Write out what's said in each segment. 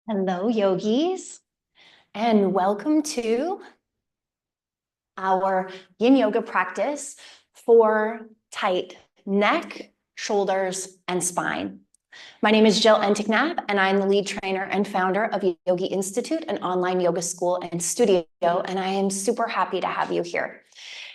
Hello, yogis, and welcome to our yin yoga practice for tight neck, shoulders, and spine. My name is Jill Enticknap, and I'm the lead trainer and founder of Yogi Institute, an online yoga school and studio, and I am super happy to have you here.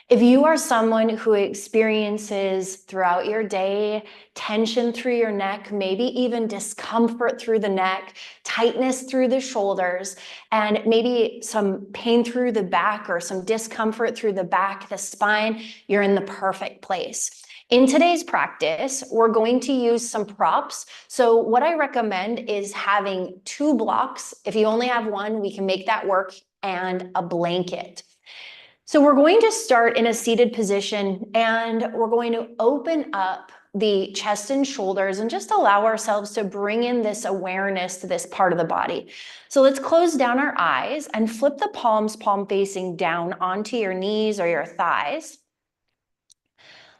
If you are someone who experiences throughout your day tension through your neck, maybe even discomfort through the neck, tightness through the shoulders, and maybe some pain through the back or some discomfort through the back, the spine, you're in the perfect place. In today's practice, we're going to use some props. So what I recommend is having 2 blocks. If you only have one, we can make that work, and a blanket. So we're going to start in a seated position, and we're going to open up the chest and shoulders and just allow ourselves to bring in this awareness to this part of the body. So let's close down our eyes and flip the palms, palm facing down onto your knees or your thighs.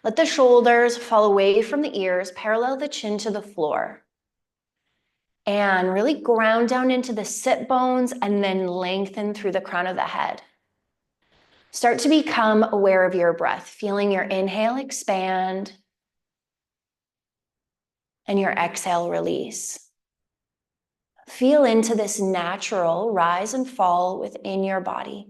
Let the shoulders fall away from the ears, parallel the chin to the floor. And really ground down into the sit bones and then lengthen through the crown of the head. Start to become aware of your breath, feeling your inhale expand and your exhale release. Feel into this natural rise and fall within your body.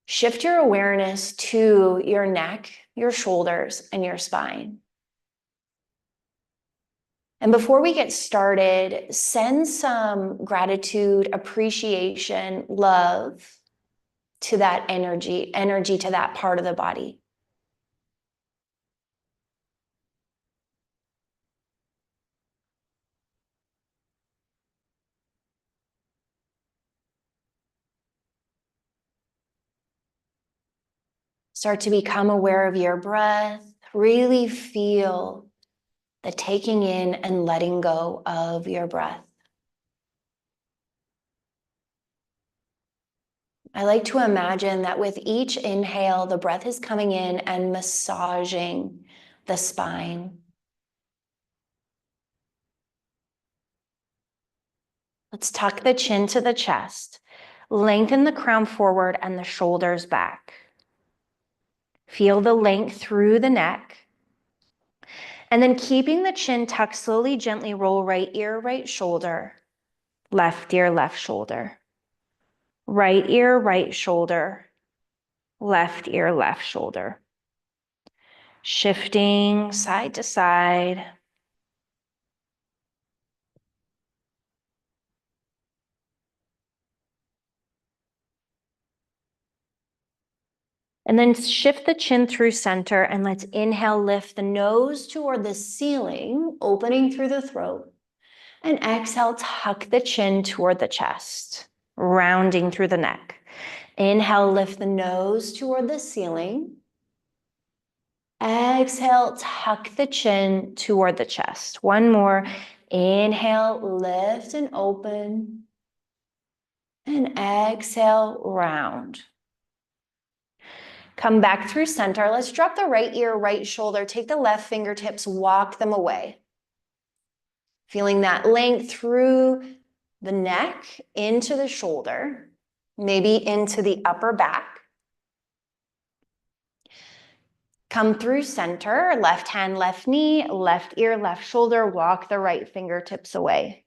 Shift your awareness to your neck, your shoulders, and your spine. And before we get started, send some gratitude, appreciation, love to that energy to that part of the body. Start to become aware of your breath. Really feel the taking in and letting go of your breath. I like to imagine that with each inhale, the breath is coming in and massaging the spine. Let's tuck the chin to the chest. Lengthen the crown forward and the shoulders back. Feel the length through the neck. And then keeping the chin tucked, slowly, gently roll right ear, right shoulder, left ear, left shoulder. Right ear, right shoulder, left ear, left shoulder. Shifting side to side. And then shift the chin through center, and let's inhale, lift the nose toward the ceiling, opening through the throat. And exhale, tuck the chin toward the chest, rounding through the neck. Inhale, lift the nose toward the ceiling. Exhale, tuck the chin toward the chest. One more. Inhale, lift and open. And exhale, round. Come back through center. Let's drop the right ear, right shoulder. Take the left fingertips, walk them away. Feeling that length through the neck, into the shoulder, maybe into the upper back. Come through center, left hand, left knee, left ear, left shoulder. Walk the right fingertips away.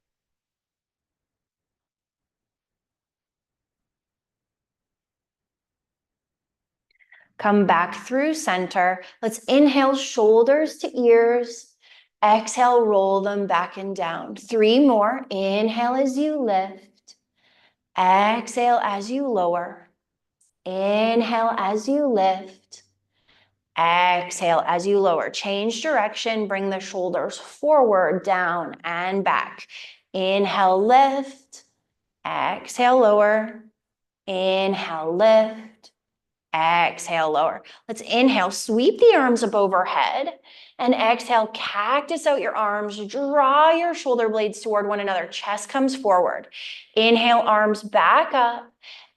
Come back through center. Let's inhale, shoulders to ears. Exhale, roll them back and down. 3 more. Inhale as you lift. Exhale as you lower. Inhale as you lift. Exhale as you lower. Change direction. Bring the shoulders forward, down, and back. Inhale, lift. Exhale, lower. Inhale, lift. Exhale, lower. Let's inhale, sweep the arms up overhead, and exhale, cactus out your arms, draw your shoulder blades toward one another, chest comes forward. Inhale, arms back up.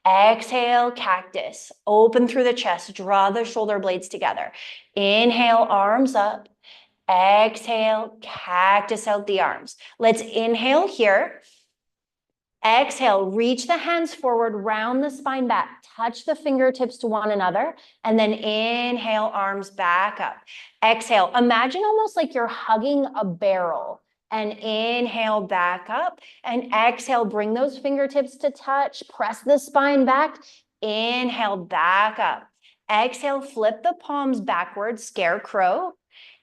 Exhale, cactus, open through the chest, draw the shoulder blades together. Inhale, arms up. Exhale, cactus out the arms. Let's inhale here. Exhale, reach the hands forward, round the spine back, touch the fingertips to one another, and then inhale, arms back up. Exhale, imagine almost like you're hugging a barrel, and inhale back up, and exhale, bring those fingertips to touch, press the spine back, inhale back up. Exhale, flip the palms backwards, scarecrow.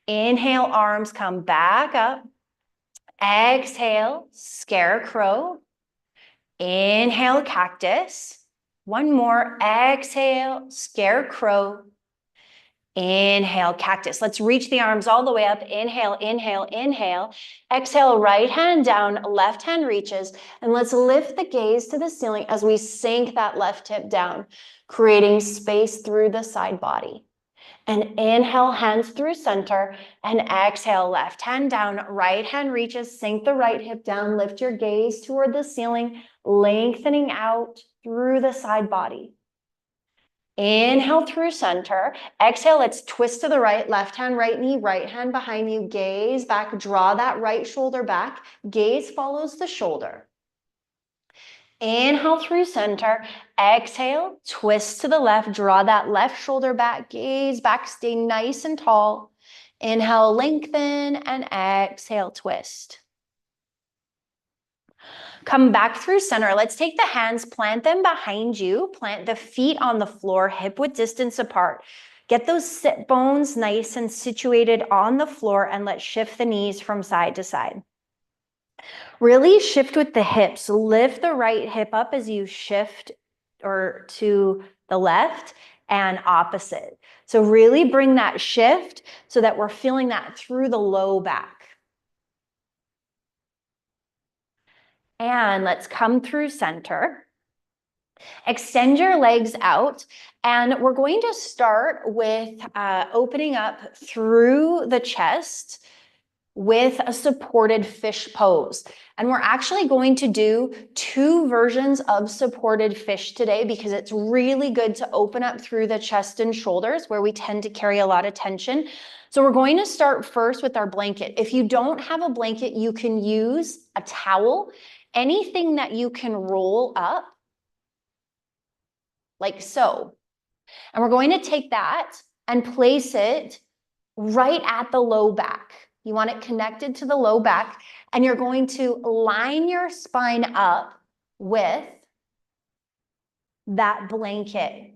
Inhale, arms come back up. Exhale, scarecrow. Inhale, cactus. One more. Exhale, scarecrow. Inhale, cactus. Let's reach the arms all the way up. Inhale, inhale, inhale. Exhale, right hand down, left hand reaches. And let's lift the gaze to the ceiling as we sink that left hip down, creating space through the side body. And inhale, hands through center, and exhale, left hand down, right hand reaches, sink the right hip down, lift your gaze toward the ceiling, lengthening out through the side body. Inhale through center. Exhale, let's twist to the right, left hand, right knee, right hand behind you, gaze back, draw that right shoulder back, gaze follows the shoulder. Inhale through center, exhale, twist to the left, draw that left shoulder back, gaze back, stay nice and tall. Inhale, lengthen, and exhale, twist. Come back through center. Let's take the hands, plant them behind you, plant the feet on the floor, hip width distance apart. Get those sit bones nice and situated on the floor, and let's shift the knees from side to side. Really shift with the hips. Lift the right hip up as you shift or to the left and opposite. So really bring that shift so that we're feeling that through the low back. And let's come through center. Extend your legs out, and we're going to start with opening up through the chest with a supported fish pose. And we're actually going to do 2 versions of supported fish today because it's really good to open up through the chest and shoulders where we tend to carry a lot of tension. So we're going to start first with our blanket. If you don't have a blanket, you can use a towel, anything that you can roll up like so. And we're going to take that and place it right at the low back. You want it connected to the low back, and you're going to line your spine up with that blanket.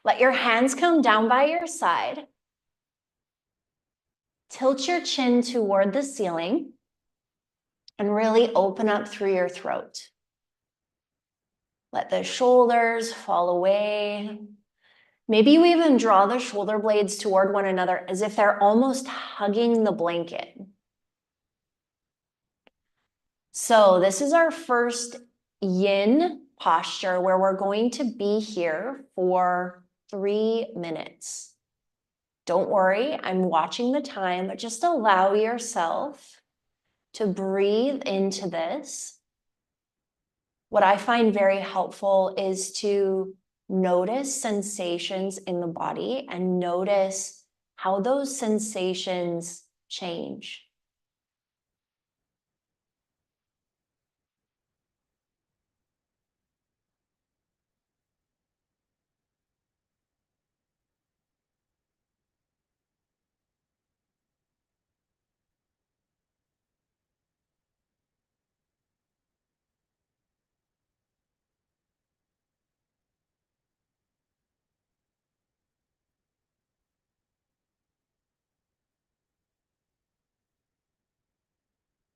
Let your hands come down by your side. Tilt your chin toward the ceiling and really open up through your throat. Let the shoulders fall away. Maybe you even draw the shoulder blades toward one another as if they're almost hugging the blanket. So this is our first yin posture where we're going to be here for 3 minutes. Don't worry, I'm watching the time, but just allow yourself to breathe into this. What I find very helpful is to notice sensations in the body and notice how those sensations change.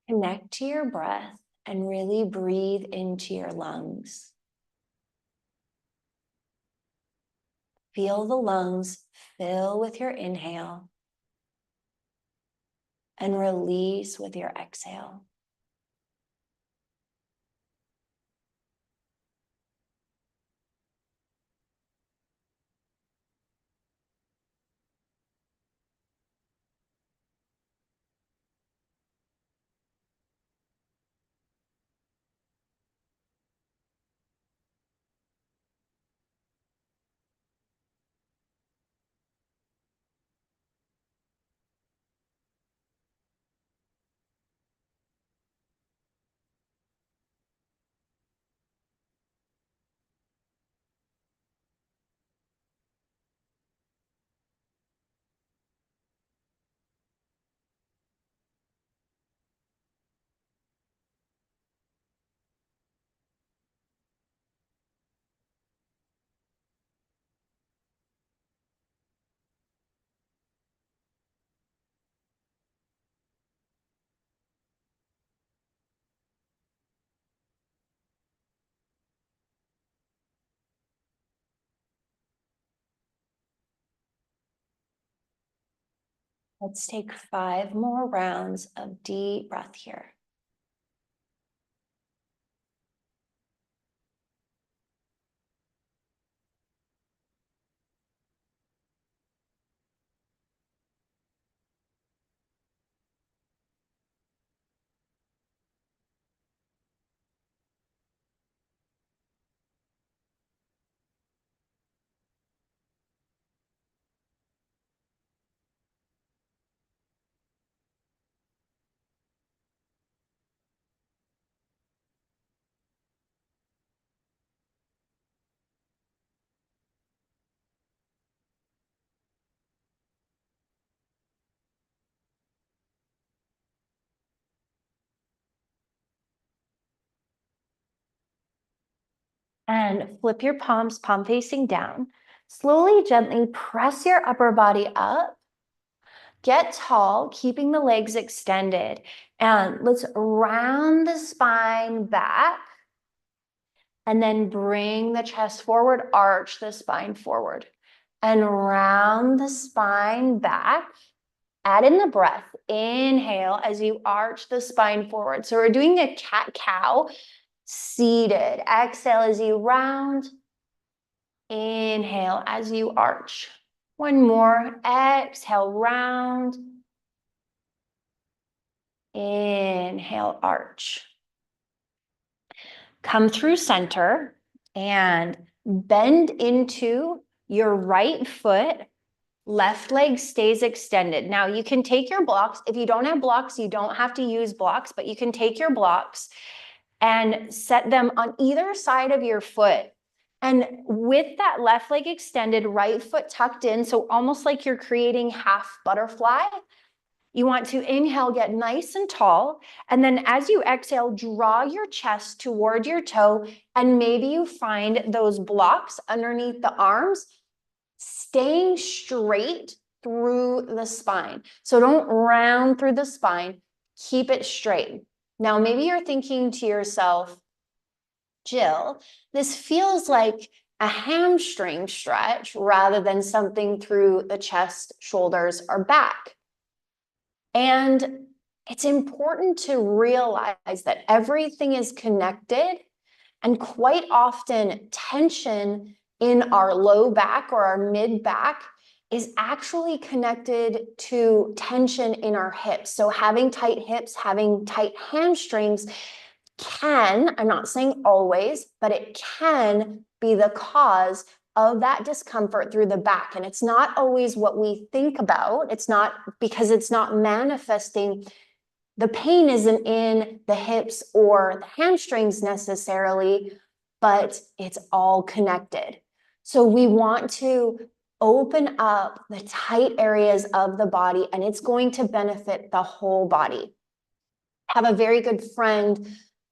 Connect to your breath and really breathe into your lungs. Feel the lungs fill with your inhale and release with your exhale. Let's take 5 more rounds of deep breath here. And flip your palms, palm facing down. Slowly, gently press your upper body up. Get tall, keeping the legs extended. And let's round the spine back. And then bring the chest forward, arch the spine forward. And round the spine back. Add in the breath. Inhale as you arch the spine forward. So we're doing a cat-cow seated. Exhale as you round. Inhale as you arch. One more. Exhale, round. Inhale, arch. Come through center and bend into your right foot. Left leg stays extended. Now you can take your blocks. If you don't have blocks, you don't have to use blocks, but you can take your blocks and set them on either side of your foot. And with that left leg extended, right foot tucked in, so almost like you're creating half butterfly, you want to inhale, get nice and tall. And then as you exhale, draw your chest toward your toe. And maybe you find those blocks underneath the arms, staying straight through the spine. So don't round through the spine, keep it straight. Now, maybe you're thinking to yourself, Jill, this feels like a hamstring stretch rather than something through the chest, shoulders, or back. And it's important to realize that everything is connected, and quite often tension in our low back or our mid back is actually connected to tension in our hips. So having tight hips, having tight hamstrings can, I'm not saying always, but it can be the cause of that discomfort through the back. And it's not always what we think about. It's not because it's not manifesting. The pain isn't in the hips or the hamstrings necessarily, but it's all connected. So we want to open up the tight areas of the body, and it's going to benefit the whole body. I have a very good friend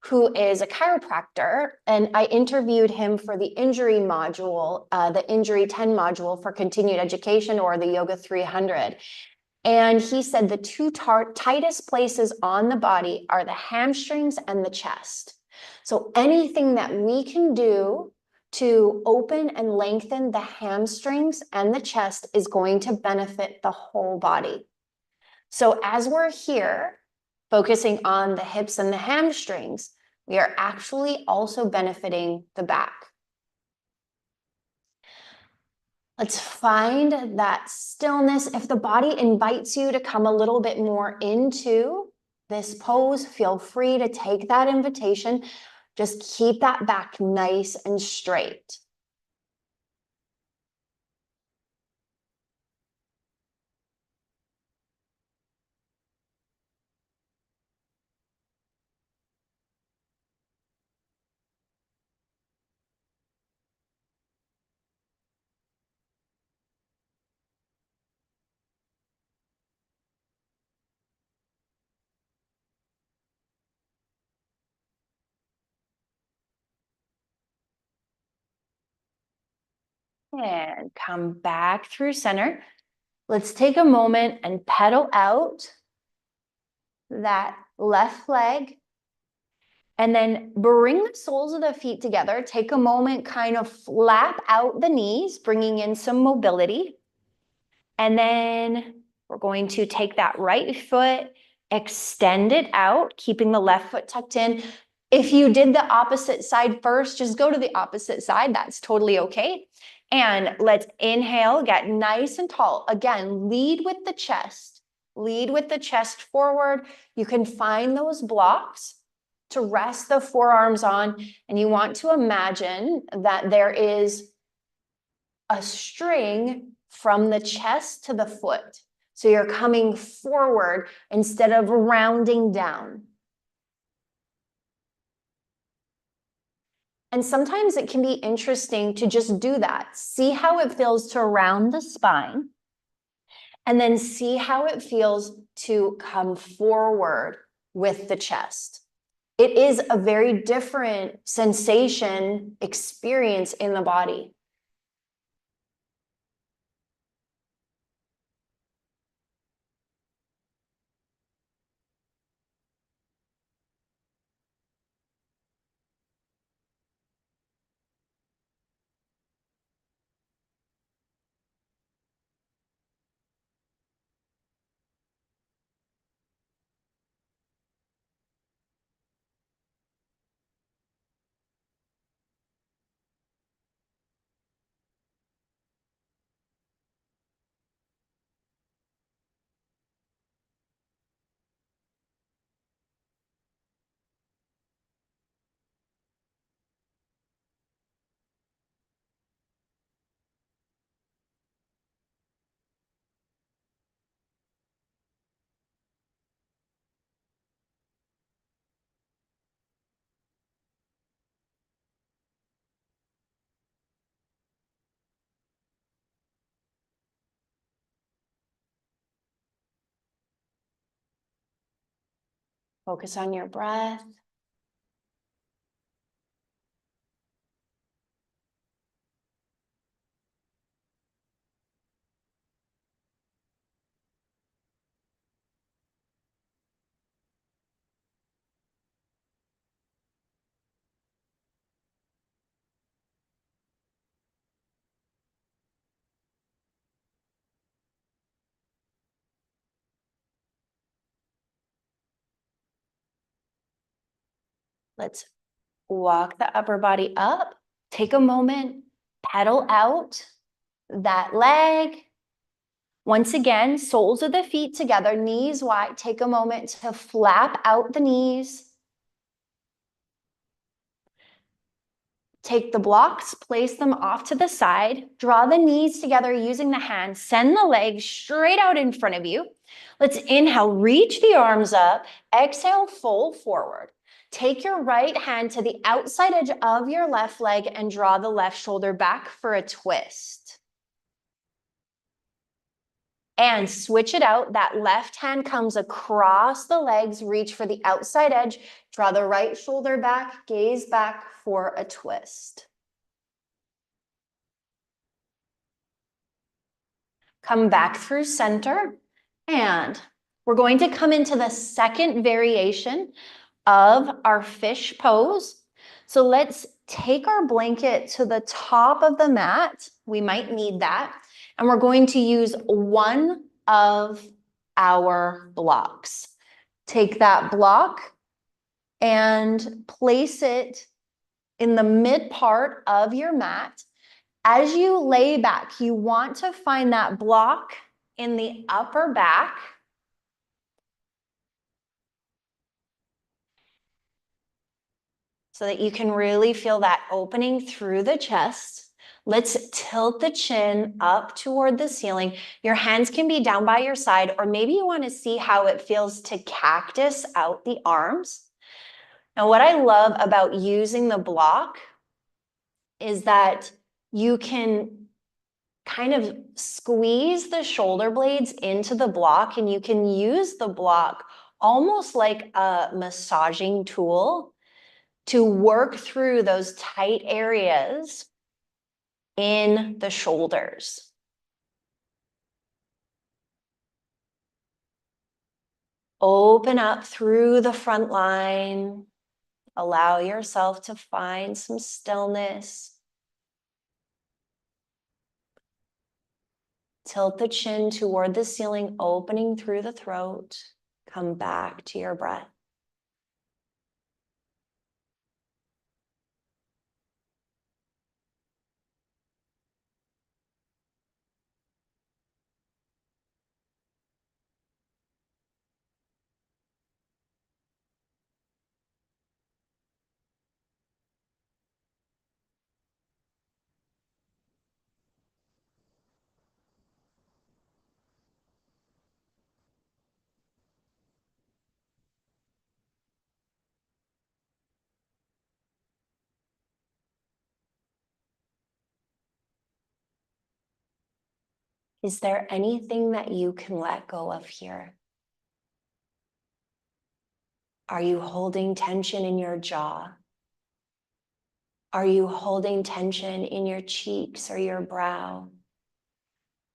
who is a chiropractor, and I interviewed him for the injury module, the injury 10 module for continued education, or the Yoga 300. And he said the two tightest places on the body are the hamstrings and the chest. So anything that we can do to open and lengthen the hamstrings and the chest is going to benefit the whole body. So as we're here, focusing on the hips and the hamstrings, we are actually also benefiting the back. Let's find that stillness. If the body invites you to come a little bit more into this pose, feel free to take that invitation. Just keep that back nice and straight. And come back through center. Let's take a moment and pedal out that left leg. And then bring the soles of the feet together. Take a moment, kind of flap out the knees, bringing in some mobility. And then We're going to take that right foot, extend it out, keeping the left foot tucked in. If you did the opposite side first, just go to the opposite side. That's totally okay. And let's inhale, get nice and tall. Again, lead with the chest. Lead with the chest forward. You can find those blocks to rest the forearms on, and you want to imagine that there is a string from the chest to the foot. So you're coming forward instead of rounding down. And sometimes it can be interesting to just do that. See how it feels to round the spine, and then see how it feels to come forward with the chest. It is a very different sensation, experience in the body. Focus on your breath. Let's walk the upper body up. Take a moment, pedal out that leg. Once again, soles of the feet together, knees wide. Take a moment to flap out the knees. Take the blocks, place them off to the side. Draw the knees together using the hands. Send the legs straight out in front of you. Let's inhale, reach the arms up. Exhale, fold forward. Take your right hand to the outside edge of your left leg and draw the left shoulder back for a twist. And switch it out. That left hand comes across the legs, reach for the outside edge, draw the right shoulder back, gaze back for a twist. Come back through center, and we're going to come into the second variation of our fish pose. So let's take our blanket to the top of the mat. We might need that. And we're going to use one of our blocks. Take that block and place it in the mid part of your mat. As you lay back, you want to find that block in the upper back. So that you can really feel that opening through the chest. Let's tilt the chin up toward the ceiling. Your hands can be down by your side, or maybe you want to see how it feels to cactus out the arms. Now, what I love about using the block is that you can kind of squeeze the shoulder blades into the block, and you can use the block almost like a massaging tool to work through those tight areas in the shoulders. Open up through the front line. Allow yourself to find some stillness. Tilt the chin toward the ceiling, opening through the throat. Come back to your breath. Is there anything that you can let go of here? Are you holding tension in your jaw? Are you holding tension in your cheeks or your brow?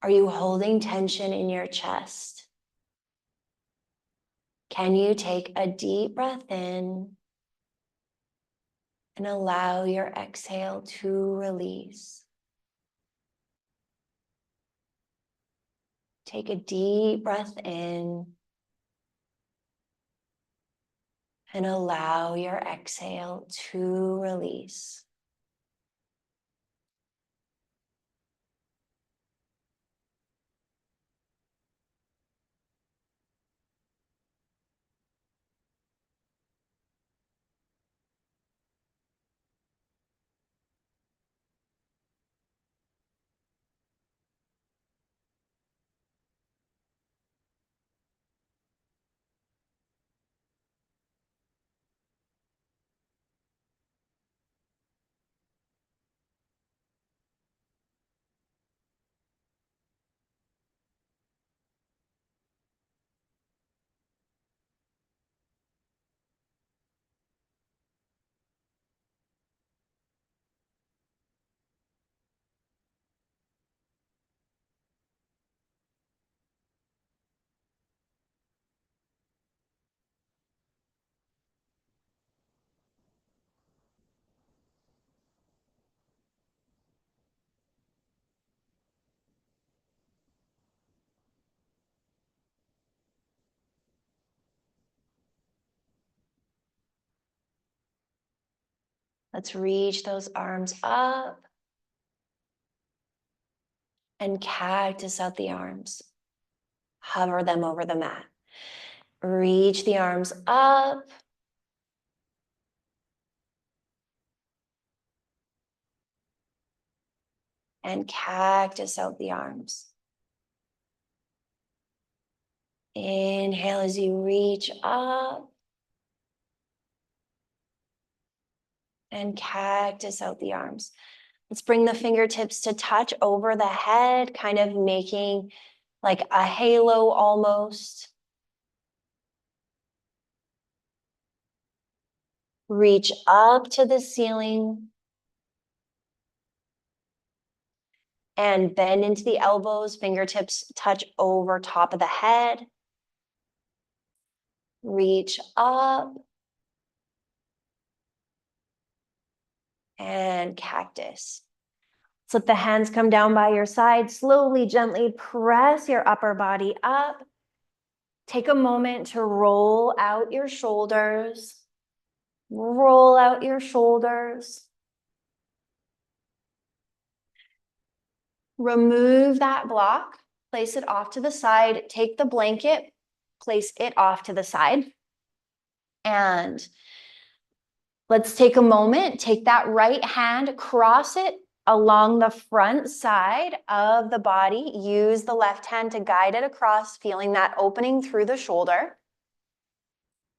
Are you holding tension in your chest? Can you take a deep breath in and allow your exhale to release? Take a deep breath in and allow your exhale to release. Let's reach those arms up and cactus out the arms. Hover them over the mat. Reach the arms up and cactus out the arms. Inhale as you reach up and cactus out the arms. Let's bring the fingertips to touch over the head, kind of making like a halo almost. Reach up to the ceiling and bend into the elbows. Fingertips touch over top of the head. Reach up and cactus. So let the hands come down by your side. Slowly, gently press your upper body up. Take a moment to roll out your shoulders. Roll out your shoulders. Remove that block. Place it off to the side. Take the blanket. Place it off to the side. And let's take a moment. Take that right hand, cross it along the front side of the body. Use the left hand to guide it across, feeling that opening through the shoulder.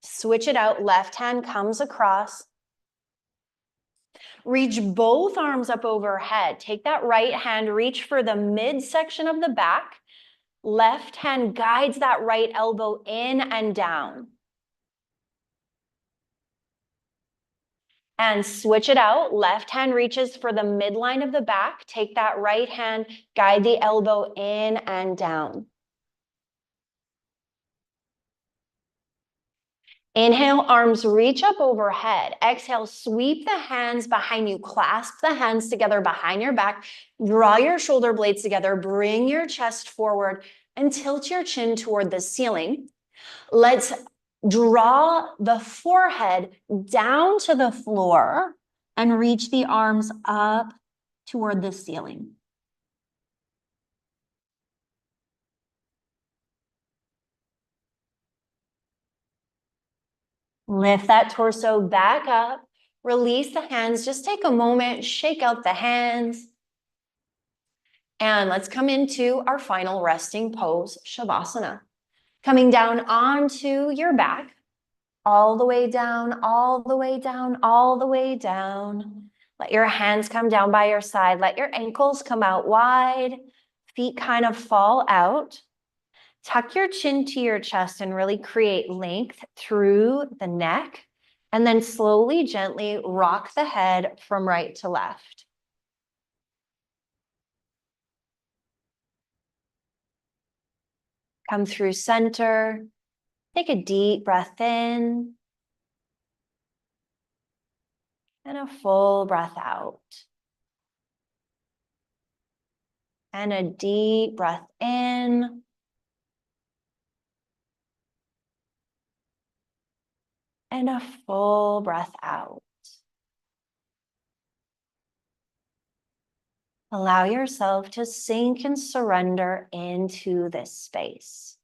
Switch it out. Left hand comes across. Reach both arms up overhead. Take that right hand, reach for the midsection of the back. Left hand guides that right elbow in and down. And switch it out. Left hand reaches for the midline of the back. Take that right hand, guide the elbow in and down. Inhale, arms reach up overhead. Exhale, sweep the hands behind you. Clasp the hands together behind your back. Draw your shoulder blades together. Bring your chest forward and tilt your chin toward the ceiling. Let's draw the forehead down to the floor and reach the arms up toward the ceiling. Lift that torso back up. Release the hands. Just take a moment, shake out the hands. And let's come into our final resting pose, Shavasana. Coming down onto your back, all the way down, all the way down, all the way down. Let your hands come down by your side. Let your ankles come out wide. Feet kind of fall out. Tuck your chin to your chest and really create length through the neck. And then slowly, gently rock the head from right to left. Come through center. Take a deep breath in. And a full breath out. And a deep breath in. And a full breath out. Allow yourself to sink and surrender into this space.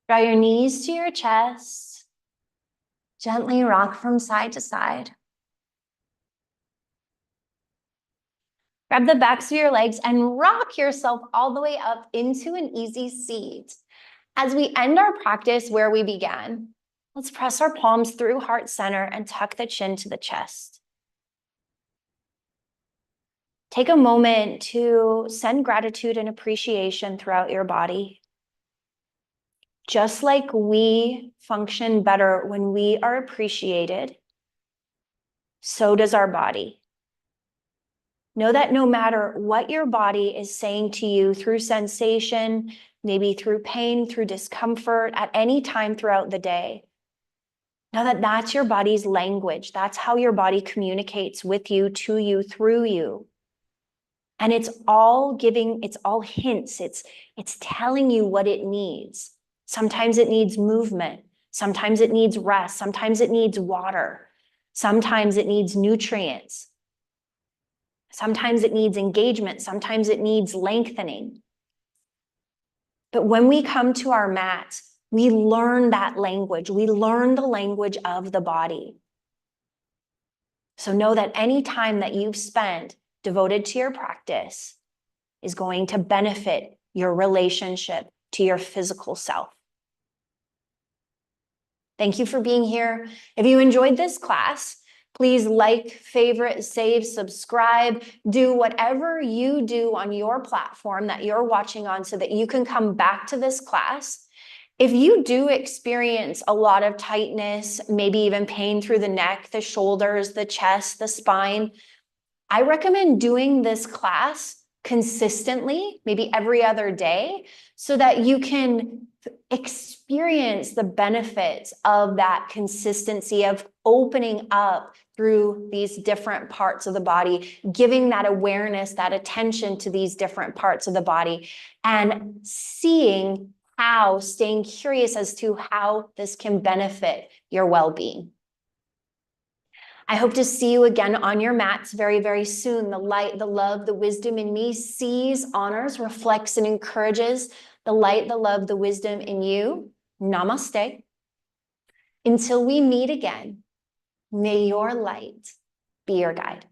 Draw your knees to your chest. Gently rock from side to side. Grab the backs of your legs and rock yourself all the way up into an easy seat. As we end our practice where we began, let's press our palms through heart center and tuck the chin to the chest. Take a moment to send gratitude and appreciation throughout your body. Just like we function better when we are appreciated, so does our body. Know that no matter what your body is saying to you through sensation, maybe through pain, through discomfort, at any time throughout the day, know that that's your body's language. That's how your body communicates with you, to you, through you. And it's all hints. It's telling you what it needs. Sometimes it needs movement. Sometimes it needs rest. Sometimes it needs water. Sometimes it needs nutrients. Sometimes it needs engagement. Sometimes it needs lengthening. But when we come to our mat, we learn that language. We learn the language of the body. So know that any time that you've spent devoted to your practice is going to benefit your relationship to your physical self. Thank you for being here. If you enjoyed this class, please like, favorite, save, subscribe, do whatever you do on your platform that you're watching on so that you can come back to this class. If you do experience a lot of tightness, maybe even pain through the neck, the shoulders, the chest, the spine, I recommend doing this class consistently, maybe every other day, so that you can experience the benefits of that consistency of opening up through these different parts of the body, giving that awareness, that attention to these different parts of the body, and seeing how, staying curious as to how this can benefit your well-being. I hope to see you again on your mats very, very soon. The light, the love, the wisdom in me sees, honors, reflects, and encourages the light, the love, the wisdom in you. Namaste. Until we meet again, may your light be your guide.